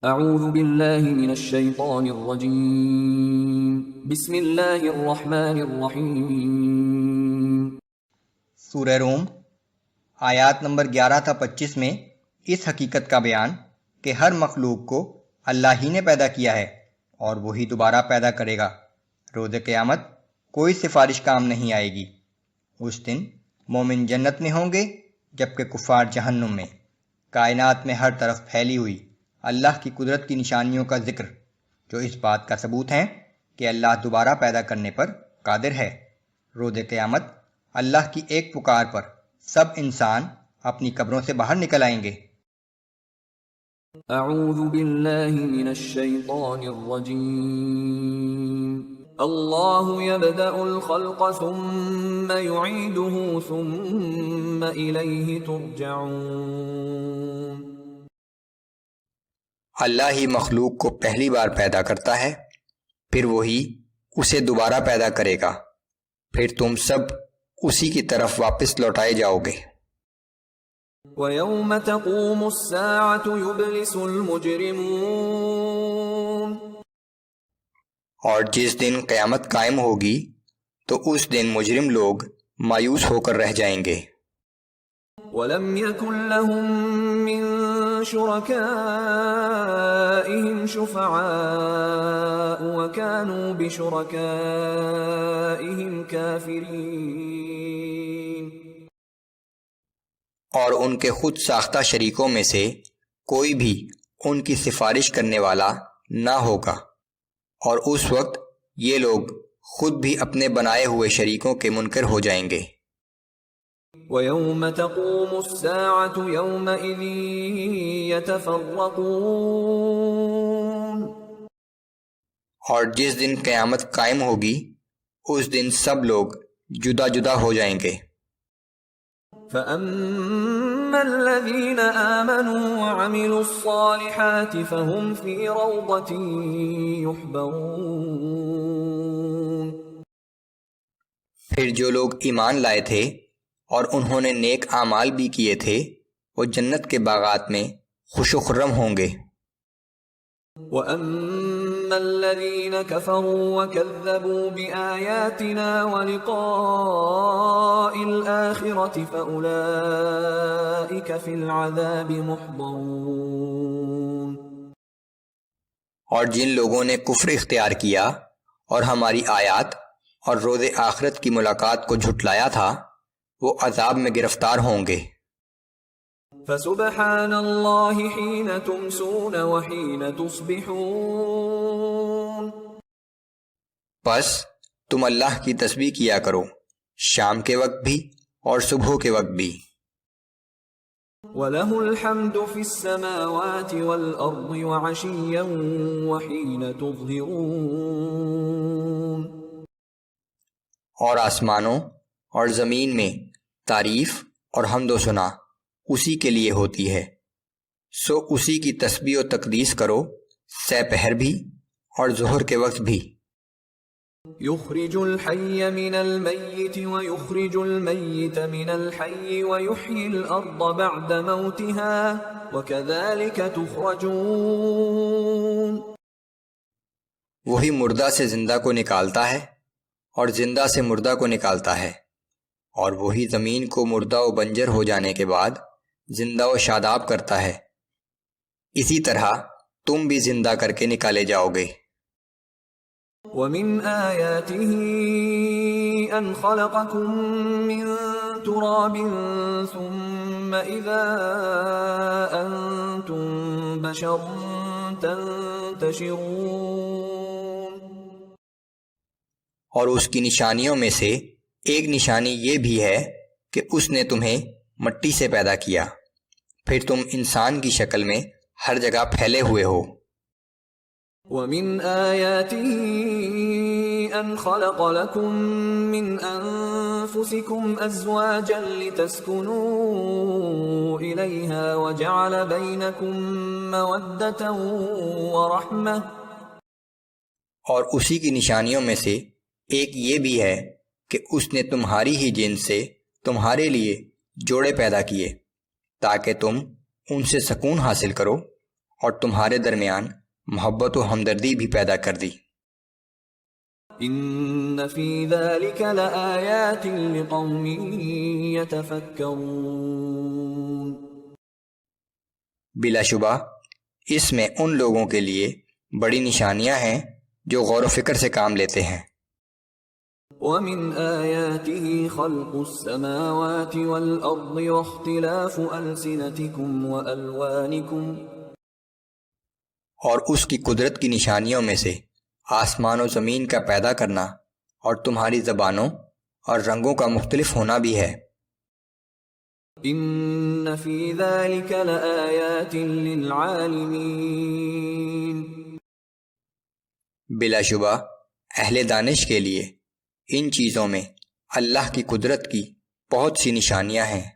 اعوذ باللہ من الشیطان الرجیم بسم اللہ الرحمن الرحیم۔ سورہ روم آیات نمبر 11 تا 25 میں اس حقیقت کا بیان کہ ہر مخلوق کو اللہ ہی نے پیدا کیا ہے اور وہی دوبارہ پیدا کرے گا۔ روز قیامت کوئی سفارش کام نہیں آئے گی۔ اس دن مومن جنت میں ہوں گے جبکہ کفار جہنم میں۔ کائنات میں ہر طرف پھیلی ہوئی اللہ کی قدرت کی نشانیوں کا ذکر جو اس بات کا ثبوت ہیں کہ اللہ دوبارہ پیدا کرنے پر قادر ہے۔ روز قیامت اللہ کی ایک پکار پر سب انسان اپنی قبروں سے باہر نکل آئیں گے۔ اعوذ باللہ من الشیطان الرجیم۔ اللہ یبدأ الخلق ثم یعیدہ ثم الیہ ترجعون۔ اللہ ہی مخلوق کو پہلی بار پیدا کرتا ہے، پھر وہی اسے دوبارہ پیدا کرے گا، پھر تم سب اسی کی طرف واپس لوٹائے جاؤ گے۔ وَيَوْمَ تَقُومُ السَّاعَةُ يُبْلِسُ الْمُجْرِمُونَ۔ اور جس دن قیامت قائم ہوگی تو اس دن مجرم لوگ مایوس ہو کر رہ جائیں گے۔ وَلَمْ يَكُنْ لَهُم مِّن شُرَكَائِهِمْ شُفَعَاءُ وَكَانُوا بِشُرَكَائِهِمْ كَافِرِينَ۔ اور ان کے خود ساختہ شریکوں میں سے کوئی بھی ان کی سفارش کرنے والا نہ ہوگا، اور اس وقت یہ لوگ خود بھی اپنے بنائے ہوئے شریکوں کے منکر ہو جائیں گے۔ وَيَوْمَ تَقُومُ السَّاعَةُ يَوْمَئِذٍ يَتَفَرَّقُونَ۔ اور جس دن قیامت قائم ہوگی اس دن سب لوگ جدا جدا ہو جائیں گے۔ فَأَمَّا الَّذِينَ آمَنُوا وَعَمِلُوا الصَّالِحَاتِ فَهُمْ فِي رَوْضَةٍ يُحْبَرُونَ۔ پھر جو لوگ ایمان لائے تھے اور انہوں نے نیک اعمال بھی کیے تھے وہ جنت کے باغات میں خوش و خرم ہوں گے۔ وَأَمَّا الَّذِينَ كَفَرُوا وَكَذَّبُوا بِآيَاتِنَا وَلِقَاءِ الْآخِرَةِ فَأُولَئِكَ فِي الْعَذَابِ مُحْضَرُونَ۔ اور جن لوگوں نے کفر اختیار کیا اور ہماری آیات اور روز آخرت کی ملاقات کو جھٹلایا تھا وہ عذاب میں گرفتار ہوں گے۔ فَسُبْحَانَ اللَّهِ حِينَ تُمْسُونَ وَحِينَ تُصْبِحُونَ۔ پس تم اللہ کی تسبیح کیا کرو شام کے وقت بھی اور صبح کے وقت بھی۔ وَلَهُ الْحَمْدُ فِي السَّمَاوَاتِ وَالْأَرْضِ وَعَشِيًّا وَحِينَ تُظْهِرُونَ۔ اور آسمانوں اور زمین میں تعریف اور حمد و ثنا اسی کے لیے ہوتی ہے، سو اسی کی تسبیح و تقدیس کرو سہ پہر بھی اور ظہر کے وقت بھی۔ يخرج الحي من الميت ويخرج الميت من الحي ويحيي الأرض بعد موتها وكذلك تخرجون۔ وہی مردہ سے زندہ کو نکالتا ہے اور زندہ سے مردہ کو نکالتا ہے، اور وہی زمین کو مردہ و بنجر ہو جانے کے بعد زندہ و شاداب کرتا ہے، اسی طرح تم بھی زندہ کر کے نکالے جاؤ گے۔ وَمِنْ آيَاتِهِ أَنْ خَلَقَكُم مِّن تُرَابٍ ثُمَّ إِذَا أَنْتُمْ بَشَرٌ تَنْتَشِرُونَ۔ اور اس کی نشانیوں میں سے ایک نشانی یہ بھی ہے کہ اس نے تمہیں مٹی سے پیدا کیا، پھر تم انسان کی شکل میں ہر جگہ پھیلے ہوئے ہو۔ وَمِنْ آيَاتِهِ أَنْ خَلَقَ لَكُم مِّنْ أَنفُسِكُمْ أَزْوَاجًا لِتَسْكُنُوا إِلَيْهَا وَجَعَلَ بَيْنَكُم مَّوَدَّةً وَرَحْمَةً۔ اور اسی کی نشانیوں میں سے ایک یہ بھی ہے کہ اس نے تمہاری ہی جنس سے تمہارے لیے جوڑے پیدا کیے تاکہ تم ان سے سکون حاصل کرو اور تمہارے درمیان محبت و ہمدردی بھی پیدا کر دی۔ ان فی ذلک لآیات لقوم یتفکرون، بلا شبہ اس میں ان لوگوں کے لیے بڑی نشانیاں ہیں جو غور و فکر سے کام لیتے ہیں۔ ومن آیاته خلق السماوات والأرض واختلاف ألسنتكم وألوانكم، اور اس کی قدرت کی نشانیوں میں سے آسمان و زمین کا پیدا کرنا اور تمہاری زبانوں اور رنگوں کا مختلف ہونا بھی ہے۔ ان فی ذلک لآیات للعالمین، بلا شبہ اہل دانش کے لیے ان چیزوں میں اللہ کی قدرت کی بہت سی نشانیاں ہیں۔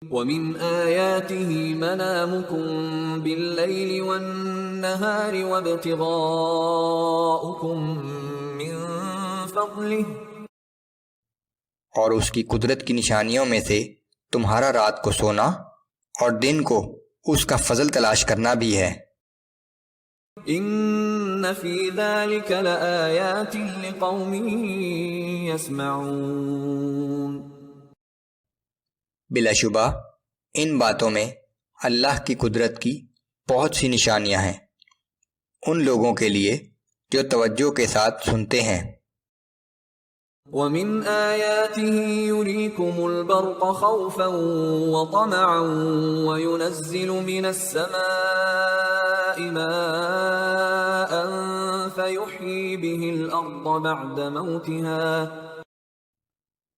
ومن آیاته منامكم باللیل والنہار وابتغاؤکم من فضلہ، اور اس کی قدرت کی نشانیوں میں سے تمہارا رات کو سونا اور دن کو اس کا فضل تلاش کرنا بھی ہے۔ ان فی ذلک لآیات لقوم یسمعون، بلا شبہ ان باتوں میں اللہ کی قدرت کی بہت سی نشانیاں ہیں ان لوگوں کے لیے جو توجہ کے ساتھ سنتے ہیں۔ ومن آیاته يريكم البرق خوفا وطمعا وينزل من السماء ماء فيحيي به الأرض بعد موتها،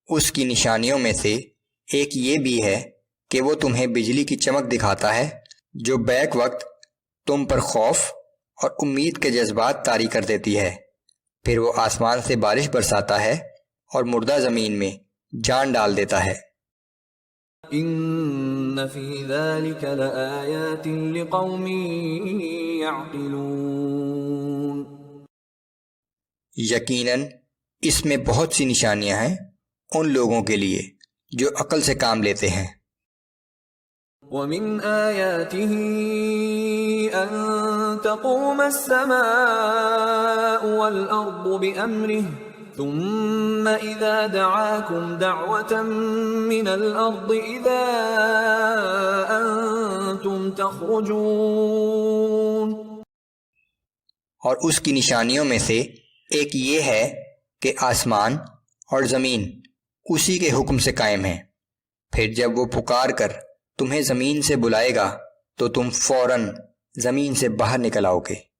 اس کی نشانیوں میں سے ایک یہ بھی ہے کہ وہ تمہیں بجلی کی چمک دکھاتا ہے جو بیک وقت تم پر خوف اور امید کے جذبات طاری کر دیتی ہے، پھر وہ آسمان سے بارش برساتا ہے اور مردہ زمین میں جان ڈال دیتا ہے۔ ان فی ذلک لآیات لقوم یعقلون، یقیناً اس میں بہت سی نشانیاں ہیں ان لوگوں کے لیے جو عقل سے کام لیتے ہیں۔ ومن آیاته ان تقوم السماء والأرض بأمره ثم اذا دعاكم دعوة من الأرض اذا انتم تخرجون، اور اس کی نشانیوں میں سے ایک یہ ہے کہ آسمان اور زمین اسی کے حکم سے قائم ہیں، پھر جب وہ پکار کر تمہیں زمین سے بلائے گا تو تم فوراً زمین سے باہر نکل آؤ گے۔